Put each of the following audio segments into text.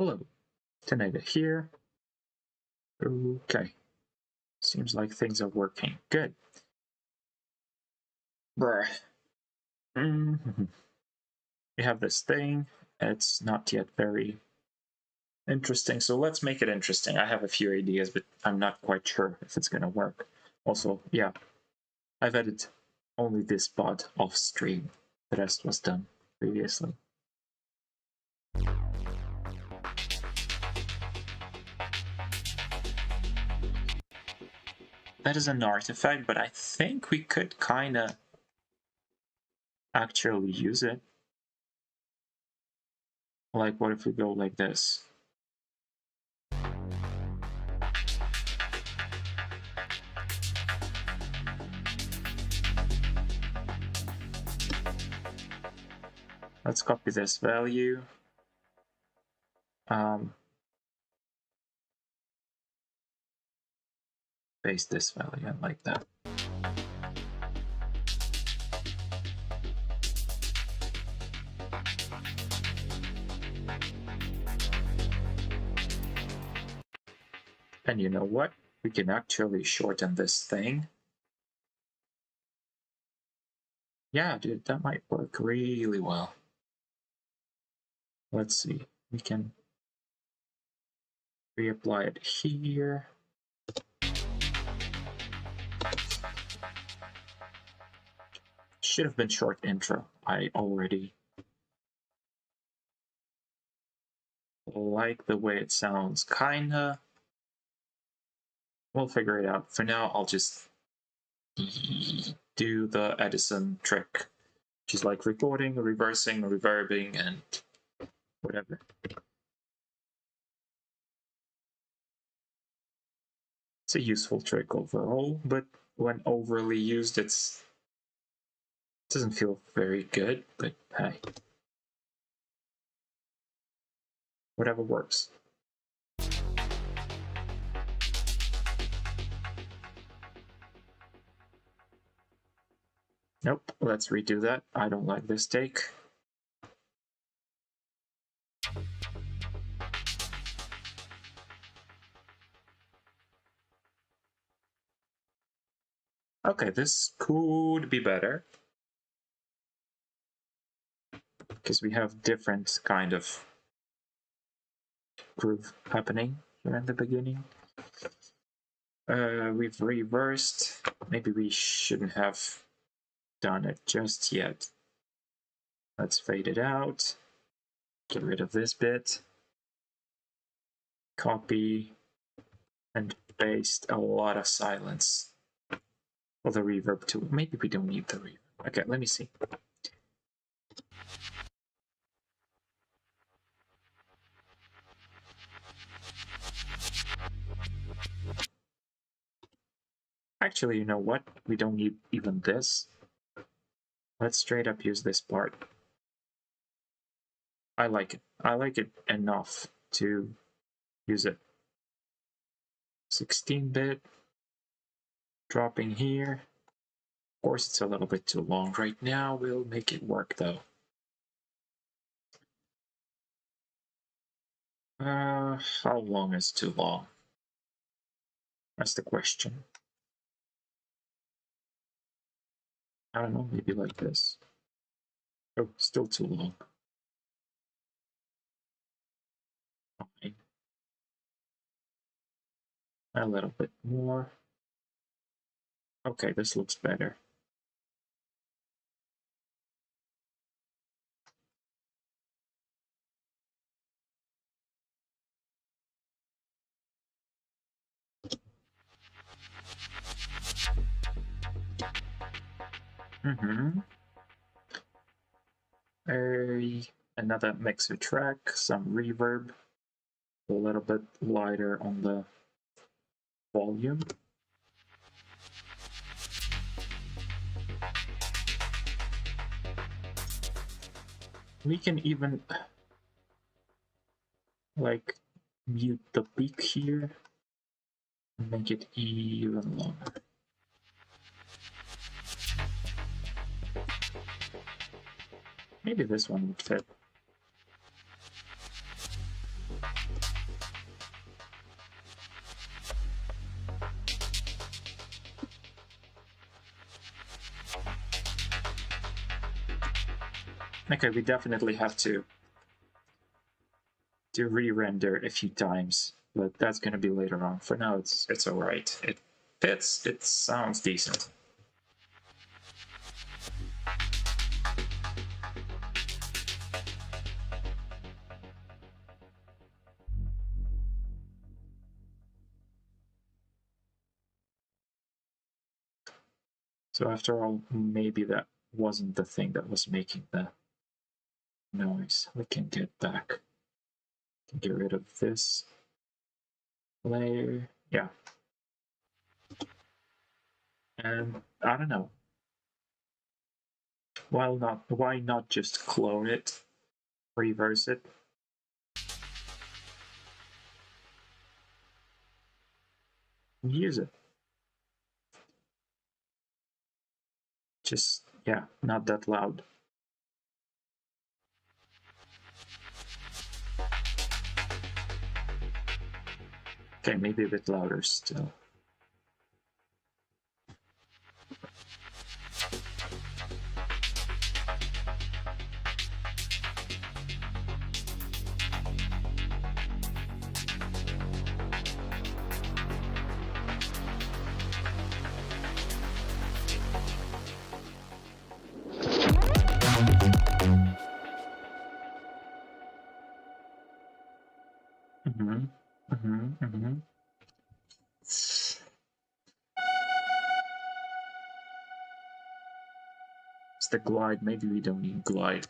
Hello, Tineidae here. Okay, seems like things are working. Good. Bruh. We have this thing. It's not yet very interesting, so let's make it interesting. I have a few ideas, but I'm not quite sure if it's gonna work. Also, yeah, I've added only this pod off stream. The rest was done previously. That is an artifact, but I think we could kinda actually use it. Like, what if we go like this? Let's copy this value. Paste this value in like that. And you know what? We can actually shorten this thing. Yeah, dude, that might work really well. Let's see. We can reapply it here. Should have been short intro. I already like the way it sounds, kinda. We'll figure it out. For now, I'll just do the Edison trick. Which is like recording, reversing, reverbing, and whatever. It's a useful trick overall, but when overly used, it doesn't feel very good, but hey. Whatever works. Nope, let's redo that. I don't like this take. Okay, this could be better. Because we have different kind of groove happening here in the beginning. We've reversed. Maybe we shouldn't have done it just yet. Let's fade it out. Get rid of this bit. Copy and paste a lot of silence for the reverb too. Maybe we don't need the reverb. Okay, let me see. Actually, you know what? We don't need even this. Let's straight up use this part. I like it. I like it enough to use it. 16-bit. Dropping here. Of course, it's a little bit too long right now. We'll make it work though. How long is too long? That's the question. I don't know, maybe like this. Oh, still too long. Fine. A little bit more. Okay, this looks better. Another mixer track, some reverb, a little bit lighter on the volume. We can even like mute the peak here and make it even longer. Maybe this one would fit. Okay, we definitely have to re-render a few times, but that's gonna be later on. For now, it's all right. It fits. It sounds decent. So after all, maybe that wasn't the thing that was making the noise. We can get back. Get rid of this layer. Yeah. And I don't know. Why not just clone it, reverse it? Use it. Just, yeah, not that loud. Okay, maybe a bit louder still. Mm-hmm. Mm-hmm. Mm-hmm. It's the glide. Maybe we don't need glide.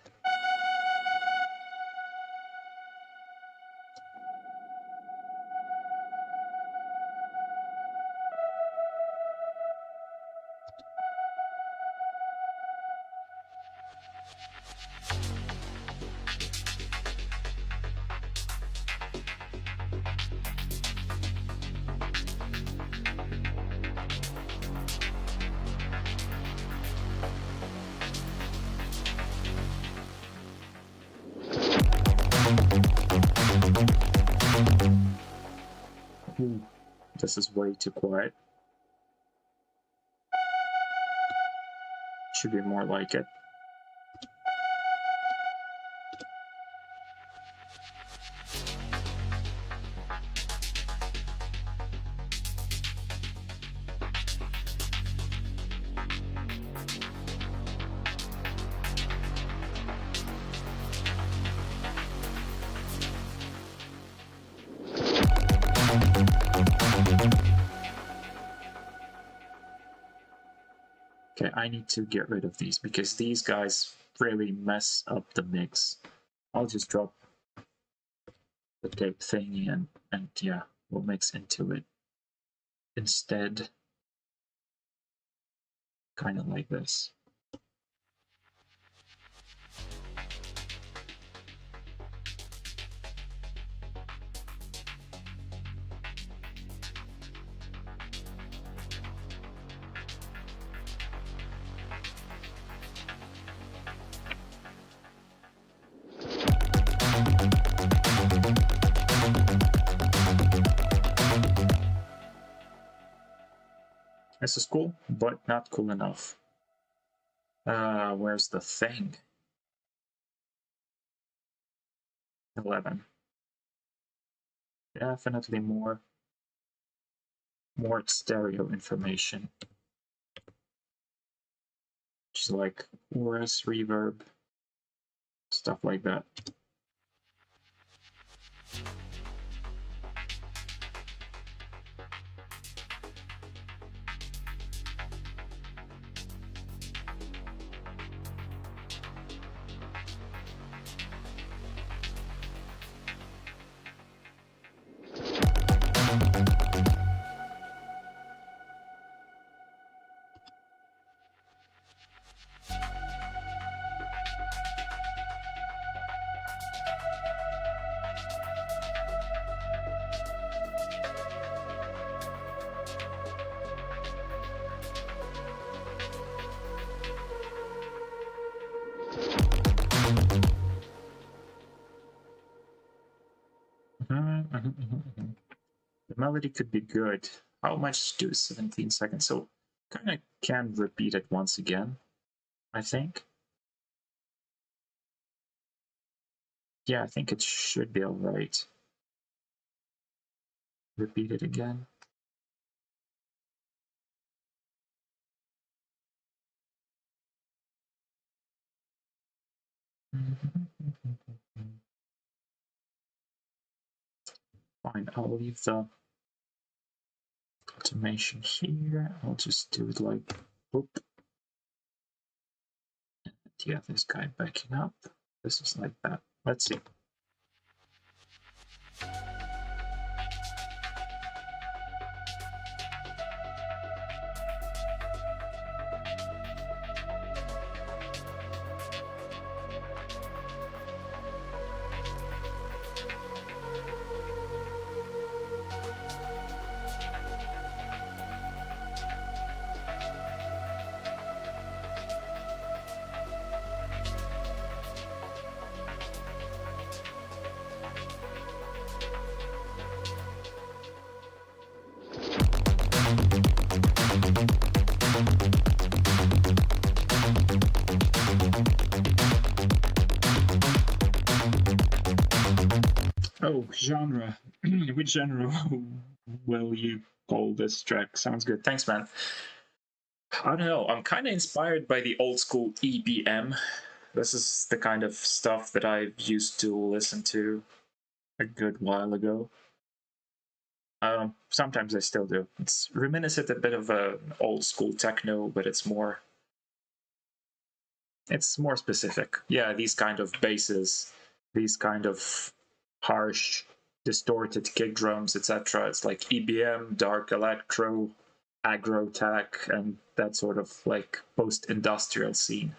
Ooh, this is way too quiet. Should be more like it. Okay, I need to get rid of these because these guys really mess up the mix. I'll just drop the tape thingy and yeah, we'll mix into it instead. Kind of like this. This is cool, but not cool enough. Where's the thing? 11. Definitely more stereo information. Just like chorus, reverb, stuff like that. The melody could be good. How much do 17 seconds? So kind of can repeat it once again, I think. Yeah, I think it should be all right. Repeat it again. Fine, I'll leave the automation here. I'll just do it like, whoop. Yeah, this guy backing up. This is like that. Let's see. Oh, genre. Which genre will you call this track? Sounds good. Thanks, man. I don't know. I'm kind of inspired by the old school EBM. This is the kind of stuff that I used to listen to a good while ago. Sometimes I still do. It's reminiscent a bit of an old school techno, but it's more specific. Yeah, these kind of basses, these kind of harsh, distorted kick drums, etc. It's like EBM, dark electro, aggro tech, and that sort of like post-industrial scene.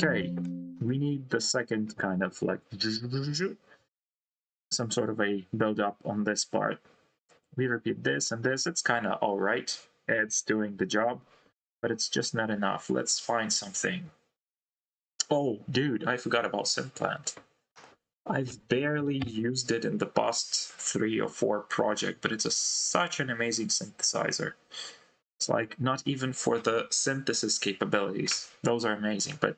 Okay, we need the second kind of like some sort of a build up on this part. We repeat this and this. It's kind of all right. It's doing the job, but it's just not enough. Let's find something. Oh, dude, I forgot about Synplant. I've barely used it in the past 3 or 4 projects, but it's such an amazing synthesizer. It's like not even for the synthesis capabilities. Those are amazing, but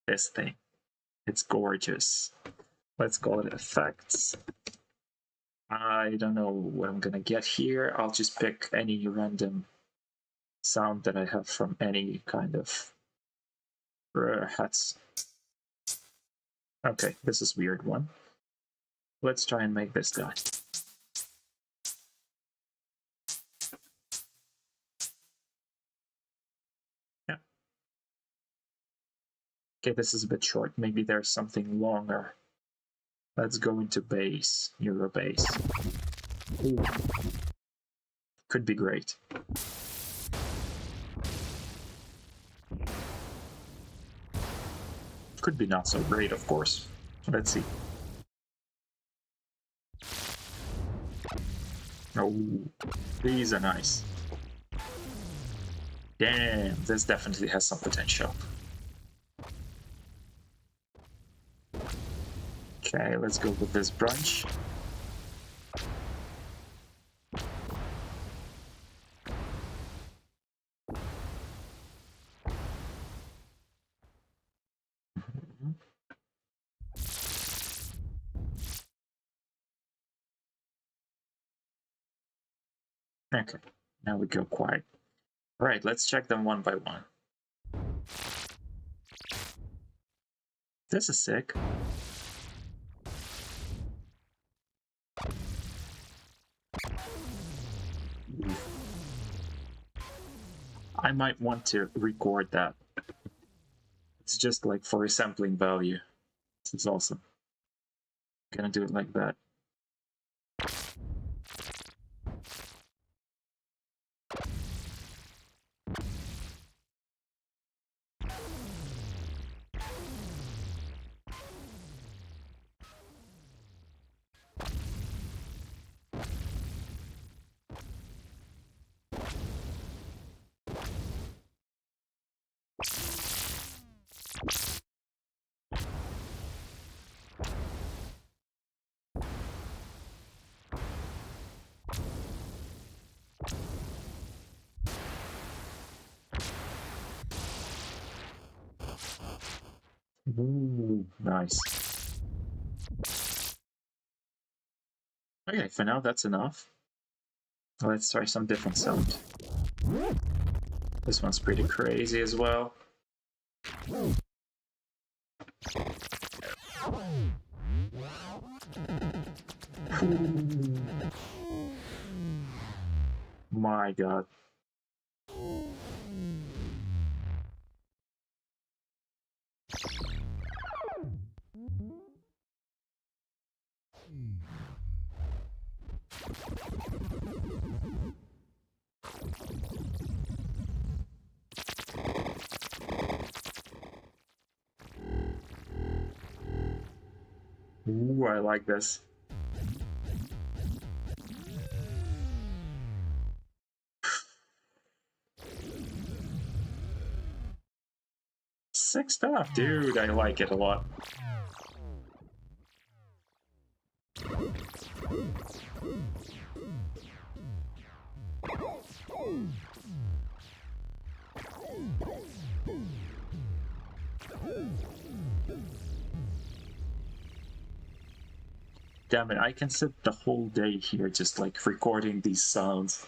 this thing, it's gorgeous. Let's call it effects. I don't know what I'm gonna get here. I'll just pick any random sound that I have from any kind of hats. Okay, this is weird one. Let's try and make this guy. Yeah. Okay, this is a bit short. Maybe there's something longer. Let's go into bass, Euro bass. Ooh. Could be great. Could be not so great, of course. Let's see. Oh, these are nice. Damn, this definitely has some potential. Okay, let's go with this brunch. Okay, now we go quiet. All right, let's check them one by one. This is sick. I might want to record that. It's just like for a sampling value. This is awesome. I'm gonna do it like that. Ooh, nice. Okay, for now that's enough. Let's try some different sound. This one's pretty crazy as well. My god. Ooh, I like this. Sick stuff, dude. I like it a lot. Damn it, I can sit the whole day here just like recording these sounds.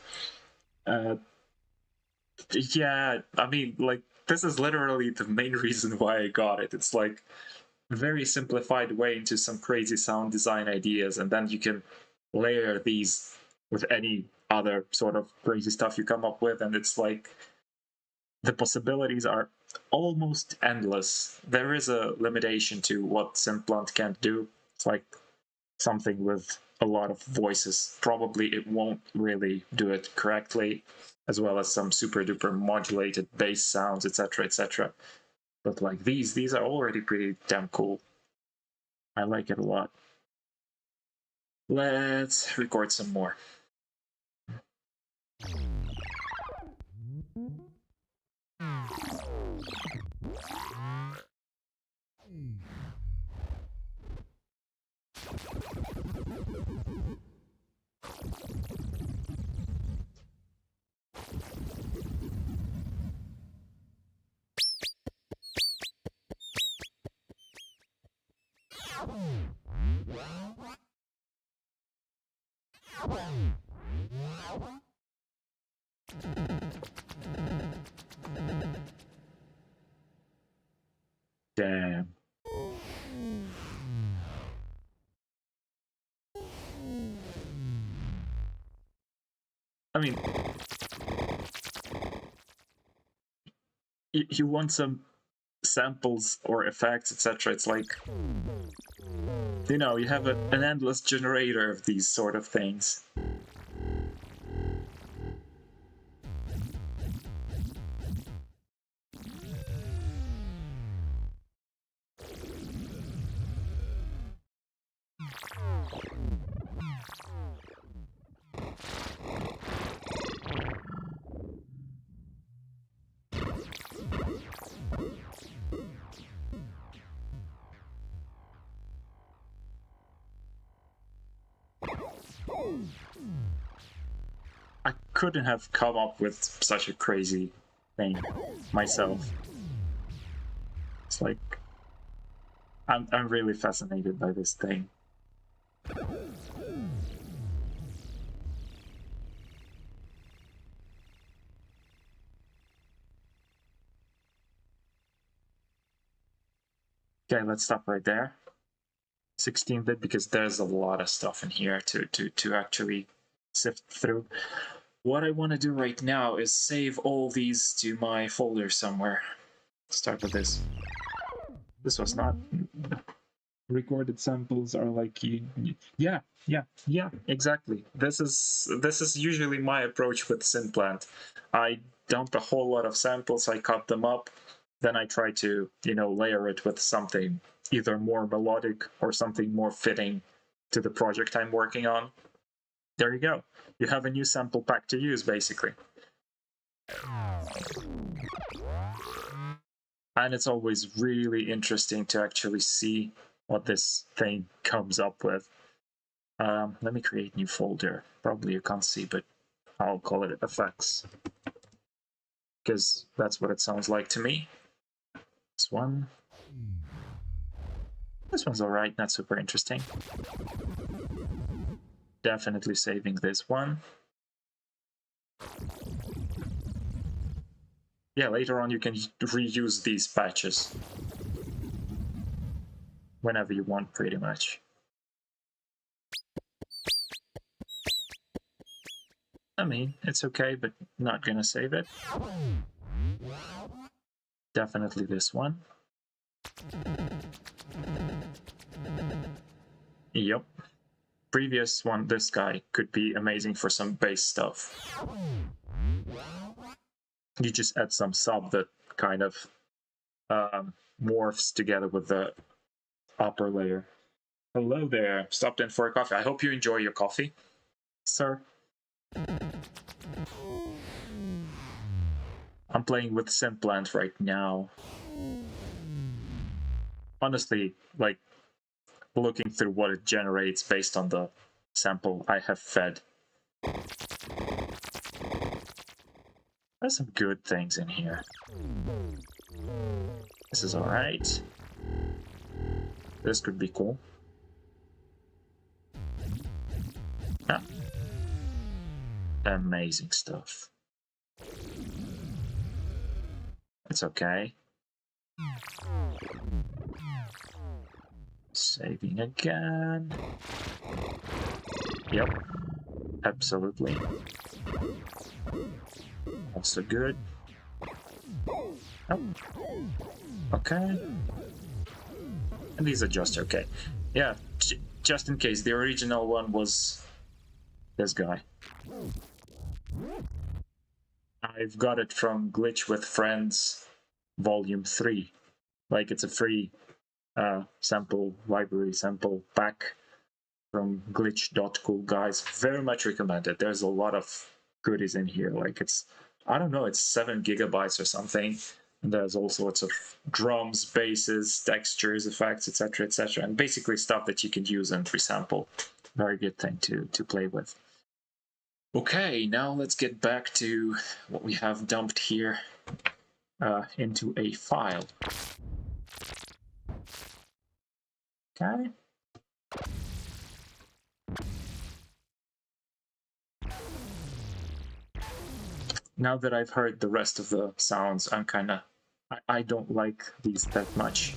Yeah, I mean, like, this is literally the main reason why I got it. It's like a very simplified way into some crazy sound design ideas, and then you can layer these with any other sort of crazy stuff you come up with, and it's like the possibilities are almost endless. There is a limitation to what Simplant can't do. It's like something with a lot of voices. Probably it won't really do it correctly, as well as some super duper modulated bass sounds, etc., etc. But like these are already pretty damn cool. I like it a lot. Let's record some more. Damn. I mean, you want some samples or effects, etc. It's like, you know, you have an endless generator of these sort of things. I couldn't have come up with such a crazy thing myself. It's like I'm really fascinated by this thing. Okay, let's stop right there. 16-bit, because there's a lot of stuff in here to actually sift through. What I want to do right now is save all these to my folder somewhere. Start with this. This was not recorded samples are like yeah, exactly. This is usually my approach with Synplant. I dump a whole lot of samples, I cut them up, then I try to, you know, layer it with something either more melodic or something more fitting to the project I'm working on. There you go. You have a new sample pack to use, basically. And it's always really interesting to actually see what this thing comes up with. Let me create a new folder. Probably you can't see, but I'll call it effects, because that's what it sounds like to me. This one. This one's alright, not super interesting. Definitely saving this one. Yeah, later on you can reuse these patches whenever you want, pretty much. I mean, it's okay, but not gonna save it. Definitely this one. Yep. Previous one, this guy, could be amazing for some base stuff. You just add some sub that kind of morphs together with the upper layer. Hello there. Stopped in for a coffee. I hope you enjoy your coffee, sir. I'm playing with Synplant right now. Honestly, like, looking through what it generates based on the sample I have fed. There's some good things in here. This is alright. This could be cool. Yeah. Amazing stuff. It's okay. Saving again. Yep. Absolutely. Also good. Oh. Okay. And these are just okay. Yeah, just in case, the original one was this guy. I've got it from Glitch with Friends Volume 3. Like, it's a free sample library, sample pack from glitch.cool, guys. Very much recommended. There's a lot of goodies in here. Like, it's, I don't know, it's 7 gigabytes or something. And there's all sorts of drums, basses, textures, effects, etc., etc., and basically stuff that you can use and resample. Very good thing to play with. Okay, now let's get back to what we have dumped here into a file. Okay. Now that I've heard the rest of the sounds, I'm kinda... I don't like these that much.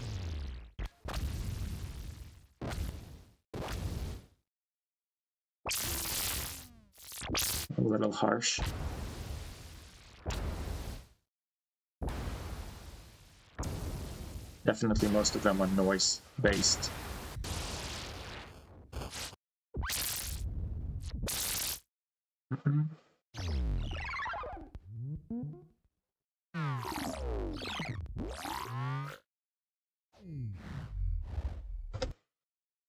A little harsh. Definitely most of them are noise-based.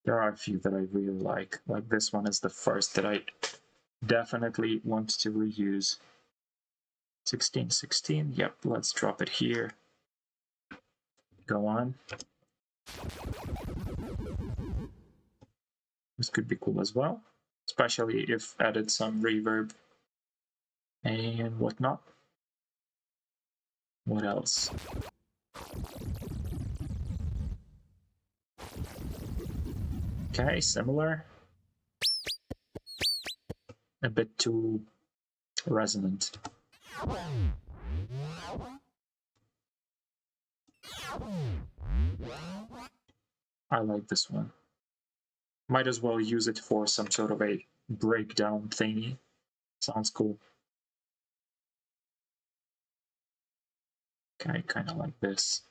There are a few that I really like. Like this one is the first that I definitely want to reuse. 1616, yep, let's drop it here. Go on. This could be cool as well, especially if added some reverb and whatnot. What else? Okay, similar. A bit too resonant. I like this one. Might as well use it for some sort of a breakdown thingy. Sounds cool. Okay, kind of like this.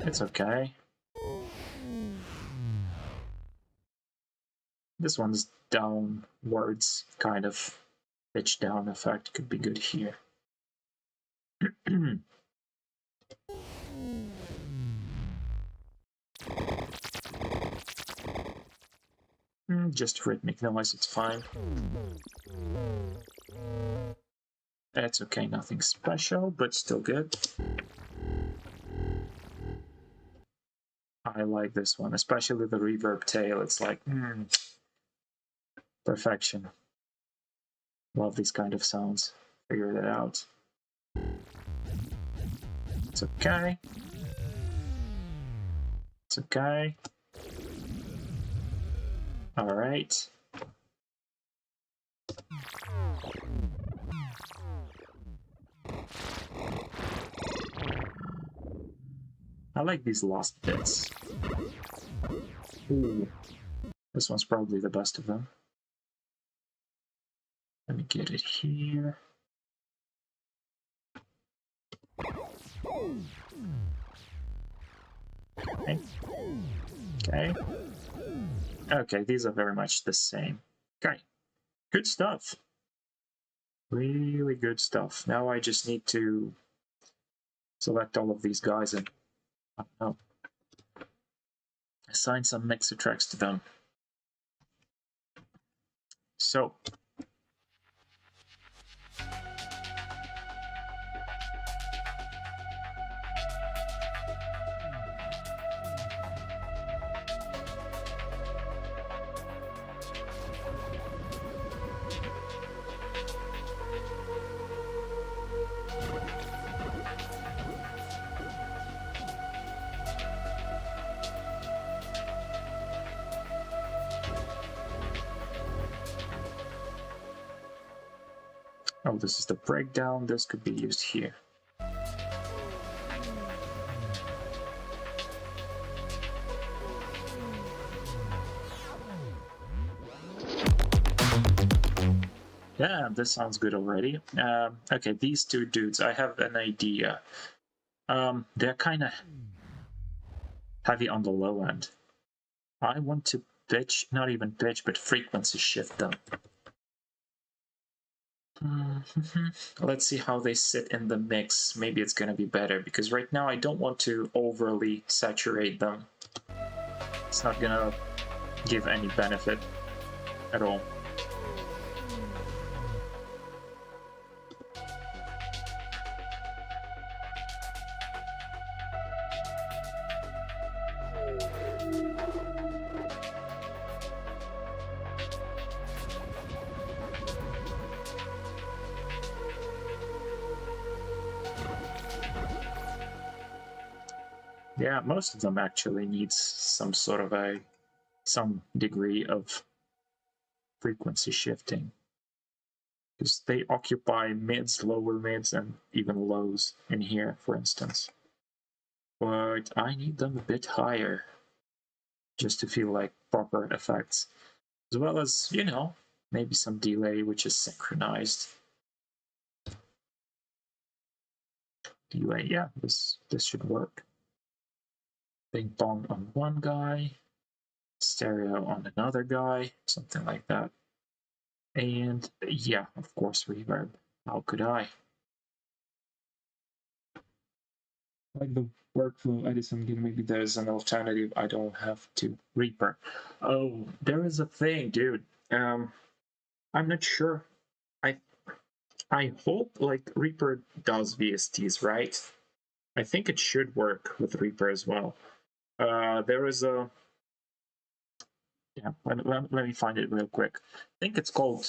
It's okay. This one's downwards, kind of pitch down effect could be good here. Just rhythmic noise, it's fine. That's okay, nothing special, but still good. I like this one, especially the reverb tail. It's like, perfection. Love these kind of sounds. Figure it out. It's okay. It's okay. All right. I like these last bits. Ooh, this one's probably the best of them. Let me get it here. Okay. Okay. Okay, these are very much the same. Okay. Good stuff. Really good stuff. Now I just need to select all of these guys and assign some mixer tracks to them. So oh, this is the breakdown. This could be used here. Yeah, this sounds good already. Okay, these two dudes, I have an idea. They're kind of heavy on the low end. I want to pitch, not even pitch, but frequency shift them. Let's see how they sit in the mix. Maybe it's gonna be better, because right now I don't want to overly saturate them. It's not gonna give any benefit at all. Yeah, most of them actually needs some sort of some degree of frequency shifting, because they occupy mids, lower mids, and even lows in here, for instance. But I need them a bit higher just to feel like proper effects, as well as, you know, maybe some delay which is synchronized. Delay, yeah, this should work. Ping pong on one guy, stereo on another guy, something like that. And yeah, of course, reverb. How could I? Like the workflow Edison, maybe there's an alternative. I don't have to Reaper. Oh, there is a thing, dude. I'm not sure. I I hope like Reaper does VSTs, right? I think it should work with Reaper as well. There is a yeah. Let me find it real quick. I think it's called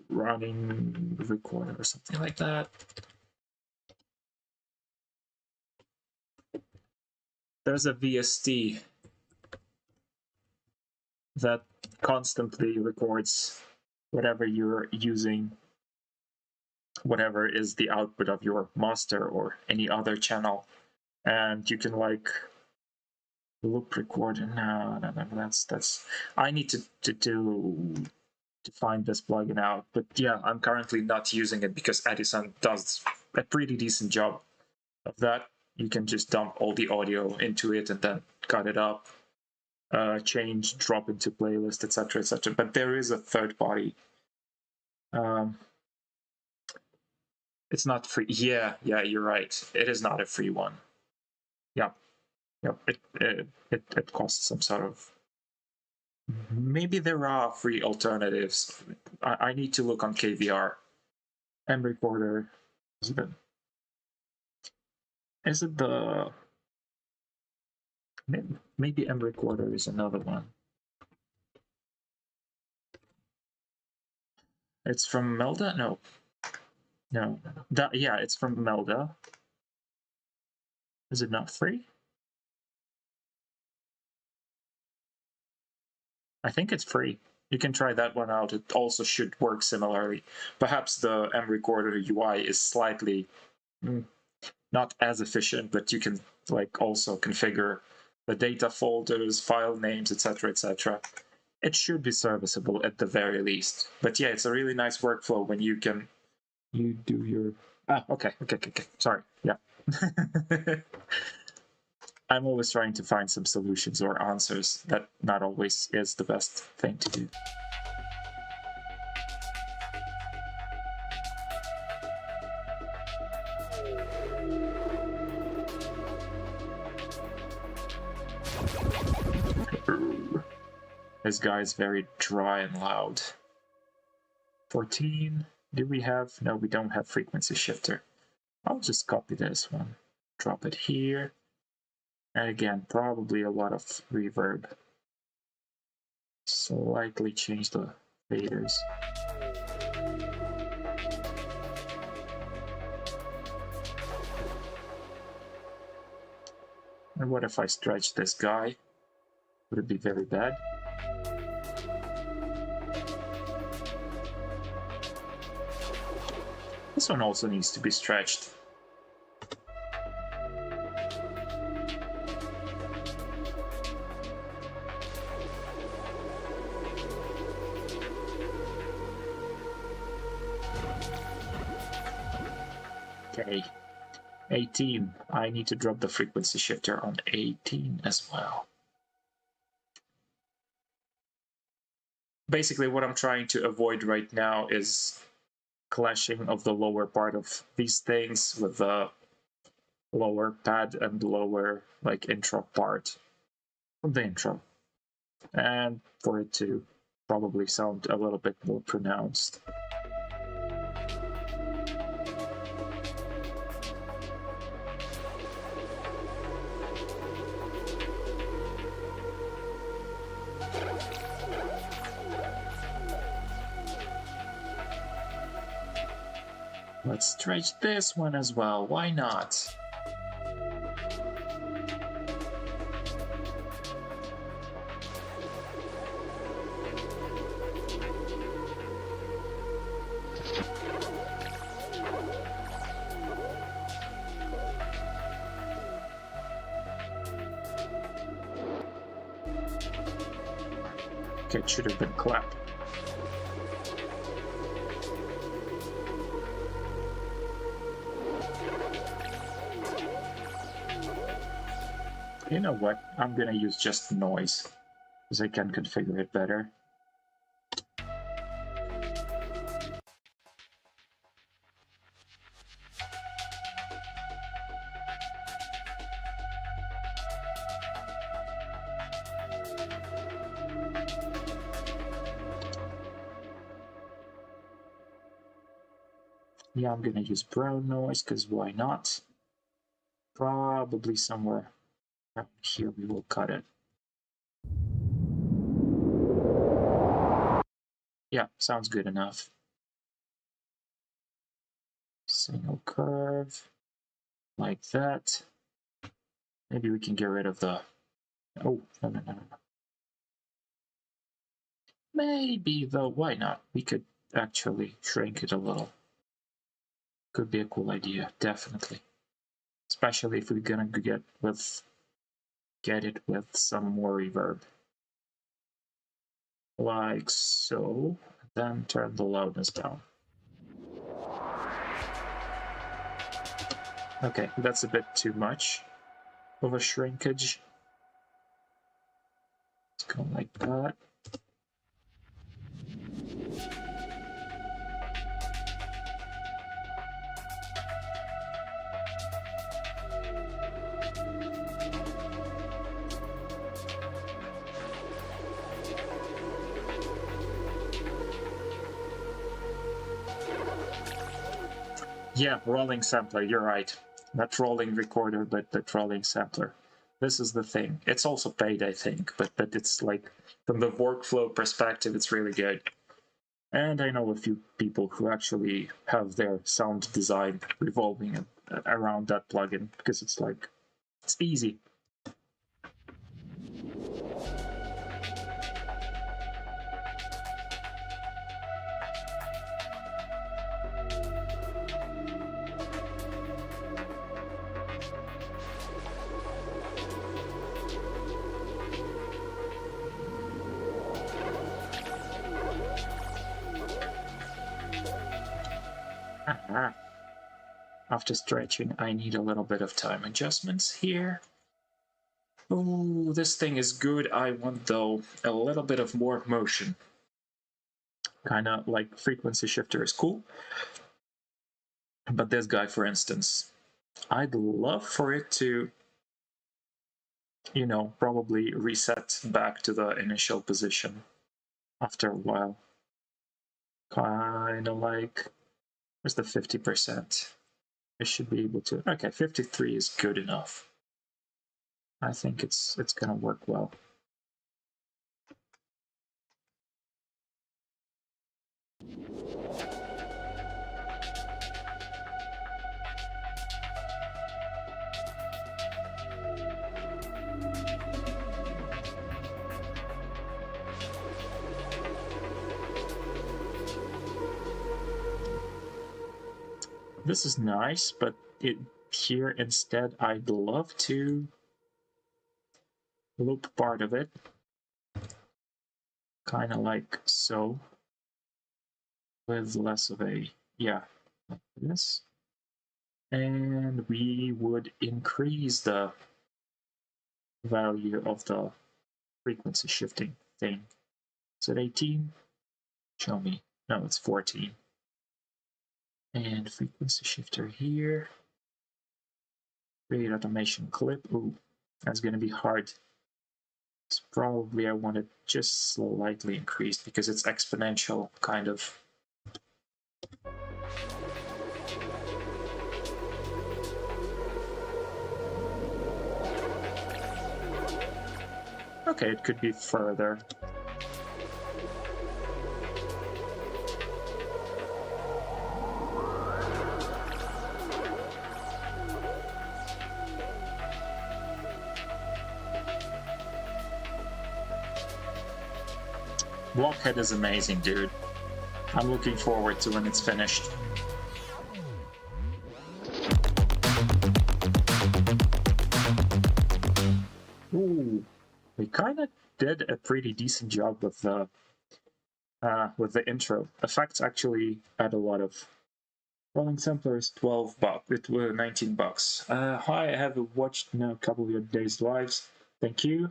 running recorder or something like that. There's a VST that constantly records whatever you're using, whatever is the output of your master or any other channel, and you can like loop record. No, that's I need to find this plugin out. But yeah, I'm currently not using it because Edison does a pretty decent job of that. You can just dump all the audio into it and then cut it up, change, drop into playlist, etc., etc. But there is a third party. It's not free. Yeah, you're right. It is not a free one. Yeah, it costs some sort of. Maybe there are free alternatives. I need to look on KVR. M Recorder. Is it the. Maybe M Recorder is another one. It's from Melda? No. No. Yeah, it's from Melda. Is it not free? I think it's free. You can try that one out. It also should work similarly. Perhaps the M Recorder UI is slightly not as efficient, but you can like also configure the data folders, file names, etc., etc. It should be serviceable at the very least. But yeah, it's a really nice workflow when you do your okay. Sorry. Yeah. I'm always trying to find some solutions or answers. That not always is the best thing to do. This guy is very dry and loud. 14. Do we have? No, we don't have frequency shifter. I'll just copy this one, drop it here. And again, probably a lot of reverb. Slightly change the faders. And what if I stretch this guy? Would it be very bad? This one also needs to be stretched. Okay, 18. I need to drop the frequency shifter on 18 as well. Basically, what I'm trying to avoid right now is clashing of the lower part of these things with the lower pad and lower like intro part of the intro, and for it to probably sound a little bit more pronounced. Let's stretch this one as well, why not? Okay, it should have been clapped. You know what? I'm gonna use just noise, because I can configure it better. Yeah, I'm gonna use brown noise, because why not? Probably somewhere around here we will cut it. Yeah, sounds good enough. Single curve, like that. Maybe we can get rid of the... Oh, no. Maybe, though, why not? We could actually shrink it a little. Could be a cool idea, definitely. Especially if we're gonna get it with some more reverb. Like so. Then turn the loudness down. Okay, that's a bit too much of a shrinkage. Let's go like that. Yeah, rolling sampler, you're right. Not rolling recorder, but the rolling sampler. This is the thing. It's also paid, I think, but it's like, from the workflow perspective, it's really good. And I know a few people who actually have their sound design revolving around that plugin, because it's like, it's easy. after stretching, I need a little bit of time adjustments here. Oh, this thing is good. I want, though, a little bit of more motion. Kind of like frequency shifter is cool. But this guy, for instance, I'd love for it to, you know, probably reset back to the initial position after a while. Kind of like, where's the 50%? I should be able to, okay, 53 is good enough. I think it's gonna work well. This is nice, but here instead I'd love to loop part of it, kind of like so, with less of a, yeah, like this. And we would increase the value of the frequency shifting thing. Is it 18? Show me. No, it's 14. And frequency shifter here. Create automation clip. Ooh, that's going to be hard. It's probably I want it just slightly increased because it's exponential, kind of. Okay, it could be further. Blockhead is amazing, dude. I'm looking forward to when it's finished. Ooh, we kind of did a pretty decent job with the intro. Effects actually add a lot of. Rolling sampler is $12. It was $19. Hi, I have watched now a couple of your days lives. Thank you.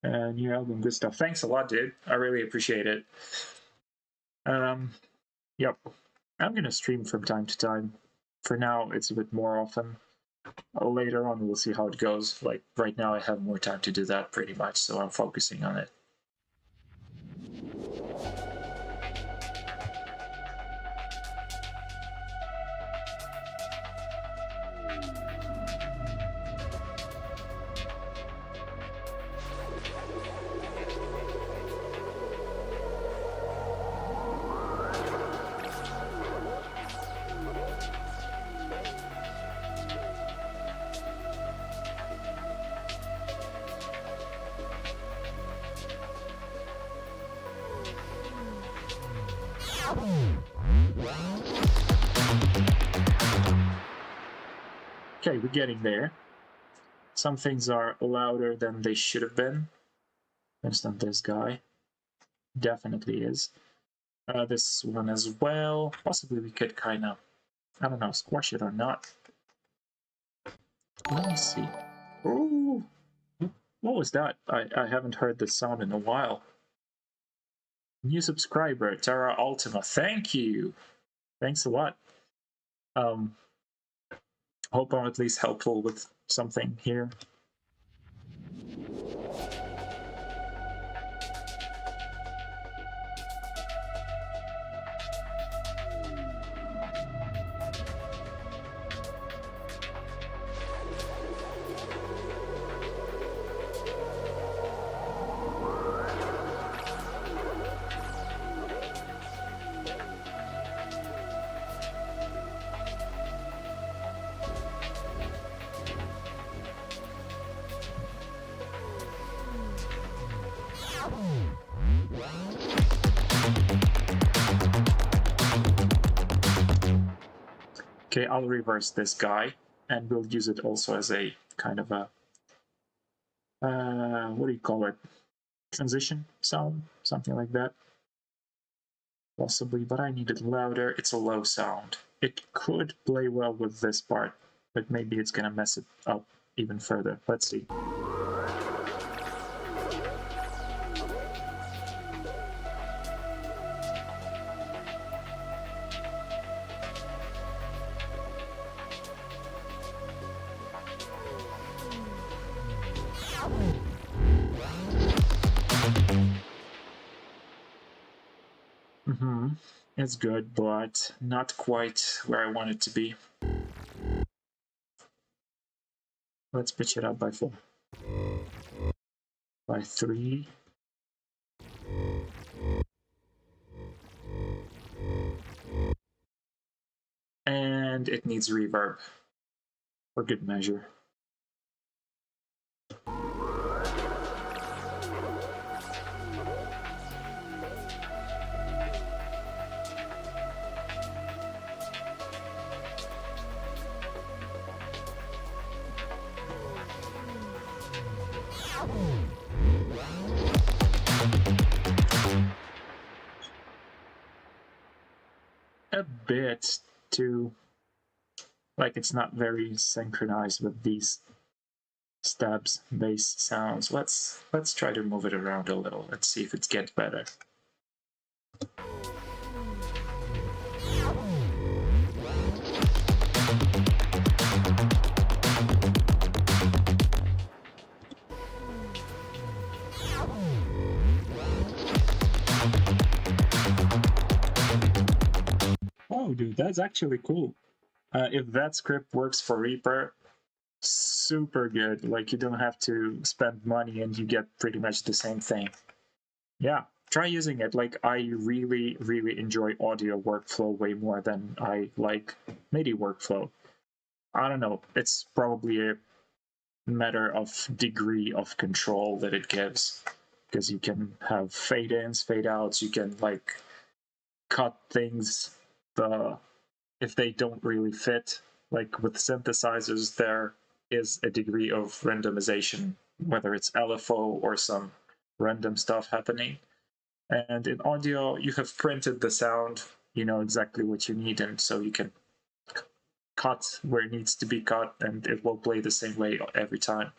New album, good stuff. Thanks a lot, dude. I really appreciate it. Yep. I'm gonna stream from time to time. For now, it's a bit more often. Later on, we'll see how it goes. Like right now, I have more time to do that pretty much, so I'm focusing on it. Okay, we're getting there. Some things are louder than they should have been. For instance, this guy definitely is. This one as well. Possibly we could kind of, I don't know, squash it or not. Let me see. Oh, what was that? I haven't heard this sound in a while. New subscriber, Terra Ultima. Thank you. Thanks a lot. Hope I'm at least helpful with something here. Okay, I'll reverse this guy, and we'll use it also as a kind of a, what do you call it? Transition sound, something like that. Possibly, but I need it louder. It's a low sound. it could play well with this part, but maybe it's gonna mess it up even further. Let's see. It's good, but not quite where I want it to be. Let's pitch it up by 4. By 3. And it needs reverb for good measure. A bit too, like it's not very synchronized with these stabs based sounds. Let's try to move it around a little. Let's see if it gets better. Oh, dude, that's actually cool. If that script works for Reaper, super good. Like, you don't have to spend money and you get pretty much the same thing. Yeah, try using it. Like, I really, really enjoy audio workflow way more than I like MIDI workflow. I don't know. It's probably a matter of degree of control that it gives, because you can have fade ins, fade outs. You can like cut things if they don't really fit. Like with synthesizers, there is a degree of randomization, whether it's LFO or some random stuff happening. And in audio, you have printed the sound, you know exactly what you need, and so you can cut where it needs to be cut, and it will play the same way every time.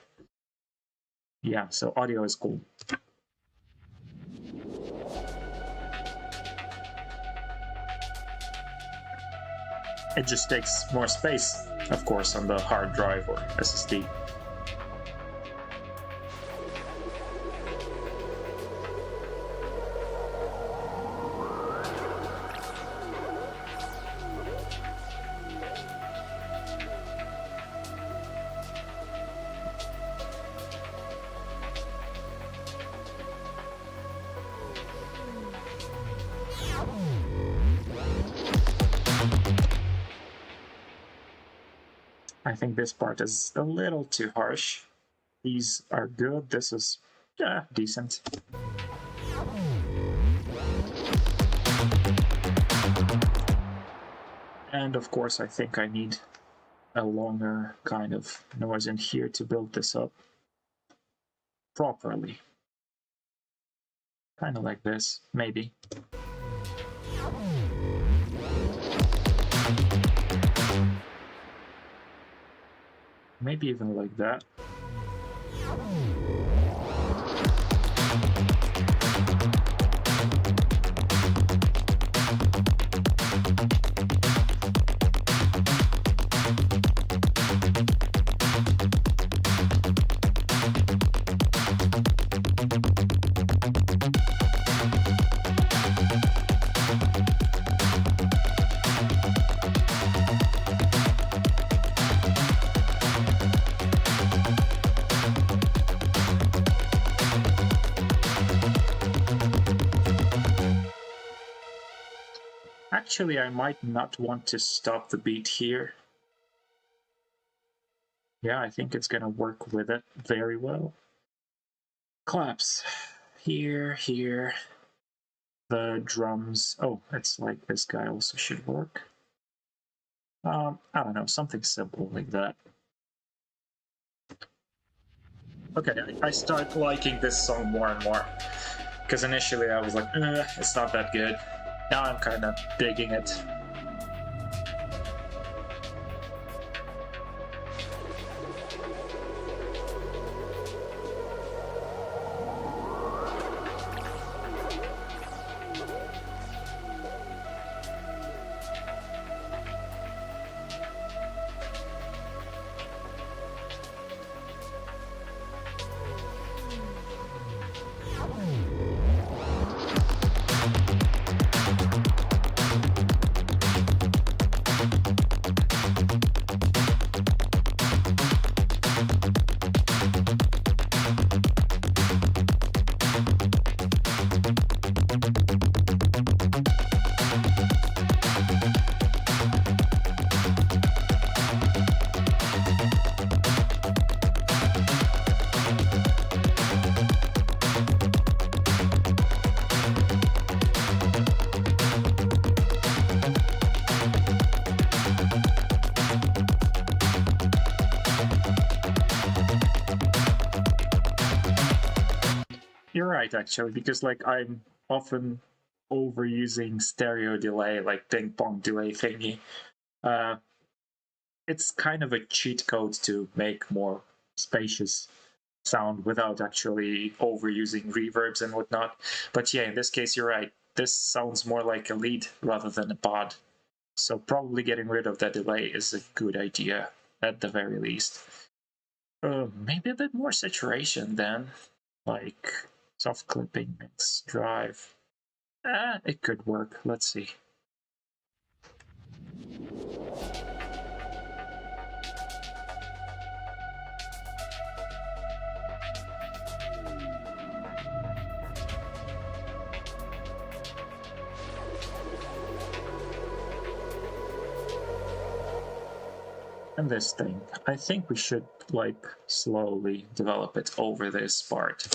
Yeah, so audio is cool. It just takes more space, of course, on the hard drive or SSD. I think this part is a little too harsh. These are good. This is, yeah, decent. And of course, I think I need a longer kind of noise in here to build this up properly. Kind of like this, maybe. Maybe even like that. Actually, I might not want to stop the beat here. Yeah, I think it's gonna work with it very well. Claps. Here, here. The drums. Oh, it's like this guy also should work. I don't know, something simple like that. Okay, I start liking this song more and more. Because initially I was like, it's not that good. Now I'm kind of digging it. You're right, actually, because like I'm often overusing stereo delay, like ping pong delay thingy. Uh, it's kind of a cheat code to make more spacious sound without actually overusing reverbs and whatnot. But yeah, in this case, you're right. This sounds more like a lead rather than a pod. So probably getting rid of that delay is a good idea at the very least. Maybe a bit more saturation then, like soft clipping, mix, drive. It could work. Let's see. And this thing, I think we should like slowly develop it over this part.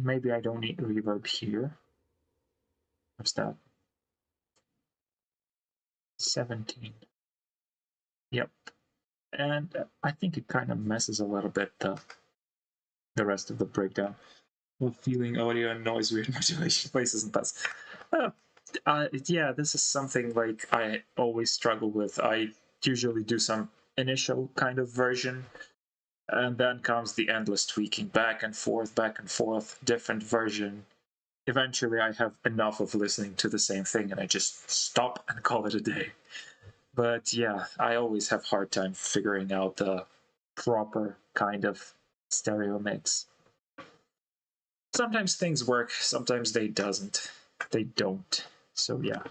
Maybe I don't need reverb here. What's that? 17. Yep. And I think it kind of messes a little bit the rest of the breakdown. Well, feeling audio and noise weird modulation places and paths. Yeah, this is something like I always struggle with. I usually do some initial kind of version, and then comes the endless tweaking back and forth, different version. Eventually, I have enough of listening to the same thing, and I just stop and call it a day. But yeah, I always have hard time figuring out the proper kind of stereo mix. Sometimes things work, sometimes they don't. So yeah.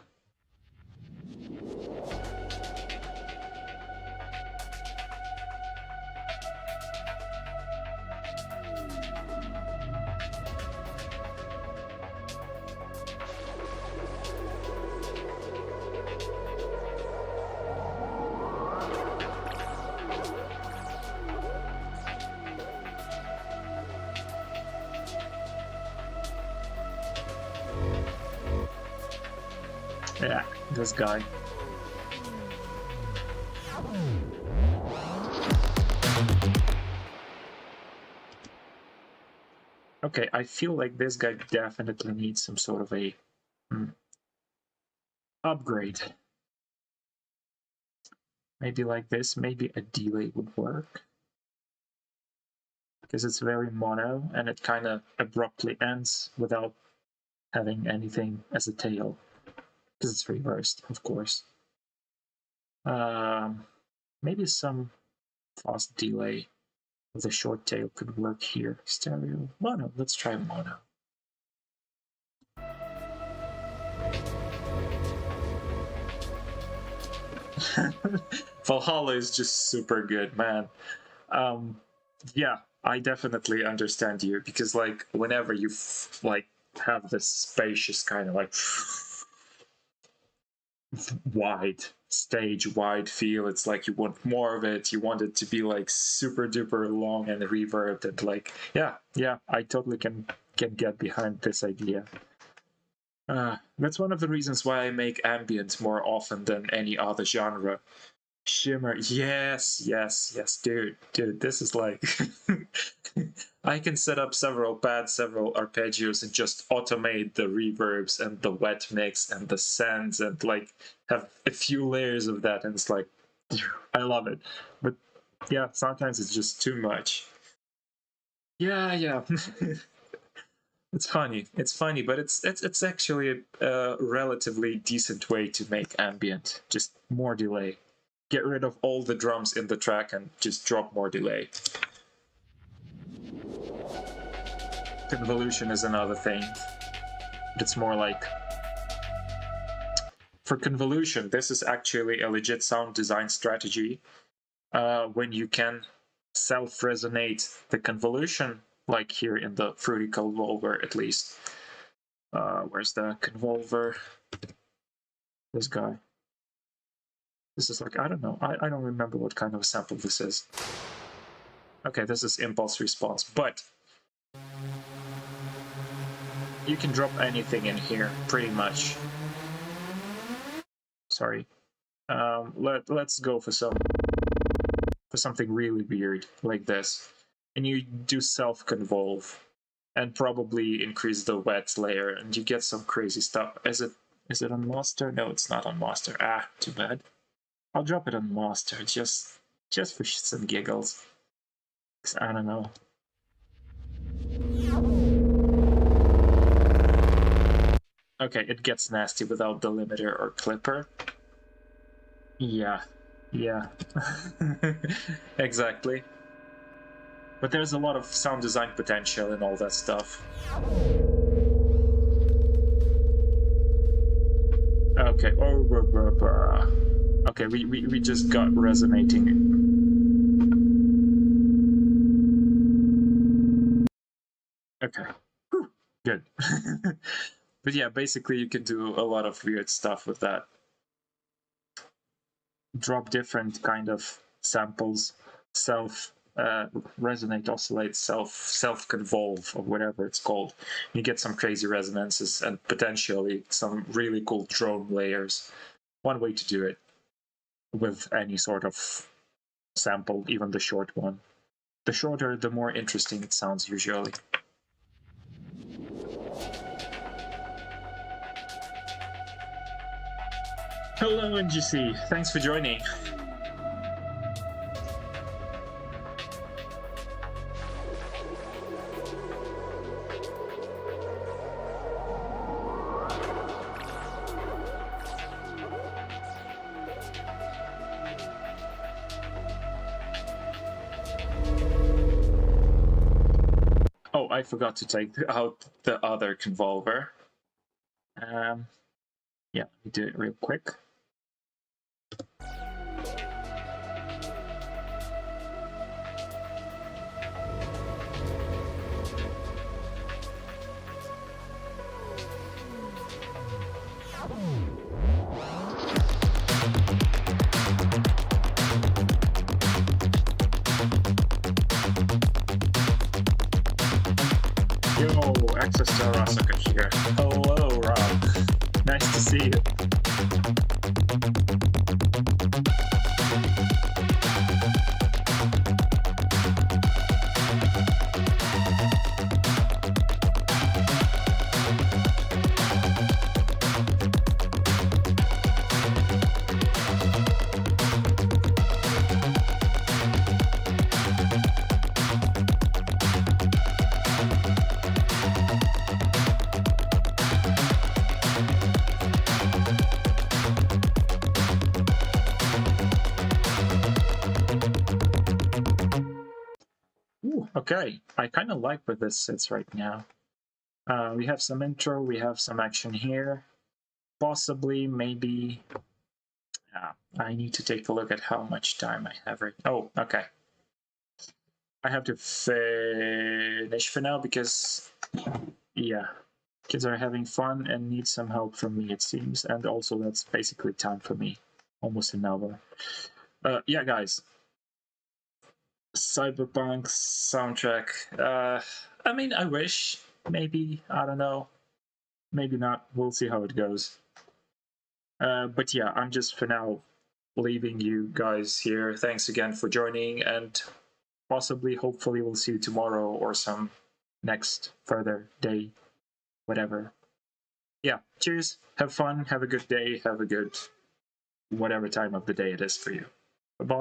Yeah, this guy. Okay, I feel like this guy definitely needs some sort of a upgrade. Maybe like this, maybe a delay would work. Because it's very mono and it kind of abruptly ends without having anything as a tail. Because it's reversed, of course. Maybe some fast delay with a short tail could work here. Stereo, mono. Let's try mono. Valhalla is just super good, man. Yeah, I definitely understand you because like whenever you like have this spacious kind of like wide stage wide feel, it's like you want more of it, you want it to be like super duper long and reverbed, and like yeah, I totally can get behind this idea. That's one of the reasons why I make ambient more often than any other genre. Shimmer, yes, dude, this is like I can set up several pads, several arpeggios, and just automate the reverbs and the wet mix and the sends, and like have a few layers of that, and it's like I love it. But yeah, sometimes it's just too much. Yeah. It's funny, but it's actually a relatively decent way to make ambient. Just more delay. Get rid of all the drums in the track and just drop more delay. Convolution is another thing. It's more like for convolution, this is actually a legit sound design strategy when you can self-resonate the convolution, like here in the Fruity Convolver at least. Where's the convolver? This guy. This is like, I don't know. I don't remember what kind of a sample this is. Okay, this is impulse response, but you can drop anything in here, pretty much. Sorry. Let's go for something really weird like this, and you do self-convolve, and probably increase the wet layer, and you get some crazy stuff. Is it on master? No, it's not on master. Ah, too bad. I'll drop it on master just for shits and giggles. I don't know. Okay, it gets nasty without the limiter or clipper. Yeah. Exactly. But there's a lot of sound design potential and all that stuff. Okay. Okay, we just got resonating. Okay. Whew. Good. But yeah, basically you can do a lot of weird stuff with that. Drop different kind of samples, resonate, oscillate, self-convolve, or whatever it's called. You get some crazy resonances and potentially some really cool drone layers. One way to do it with any sort of sample, even the short one. The shorter, the more interesting it sounds usually. Hello, NGC. Thanks for joining. Oh, I forgot to take out the other convolver. Yeah, let me do it real quick. Yo, access to Arasaka here. Hello, Rob. Nice to see you. Ooh, okay, I kind of like where this sits right now. We have some intro, we have some action here. Possibly, maybe... I need to take a look at how much time I have right... Oh, okay. I have to finish for now because, yeah, kids are having fun and need some help from me, it seems. And also that's basically time for me, almost an hour. Yeah, guys. Cyberpunk soundtrack. I mean, I wish. Maybe. I don't know. Maybe not. We'll see how it goes. But yeah, I'm just for now leaving you guys here. Thanks again for joining, and possibly, hopefully, we'll see you tomorrow or some next further day, whatever. Yeah, cheers. Have fun. Have a good day. Have a good whatever time of the day it is for you. Bye-bye.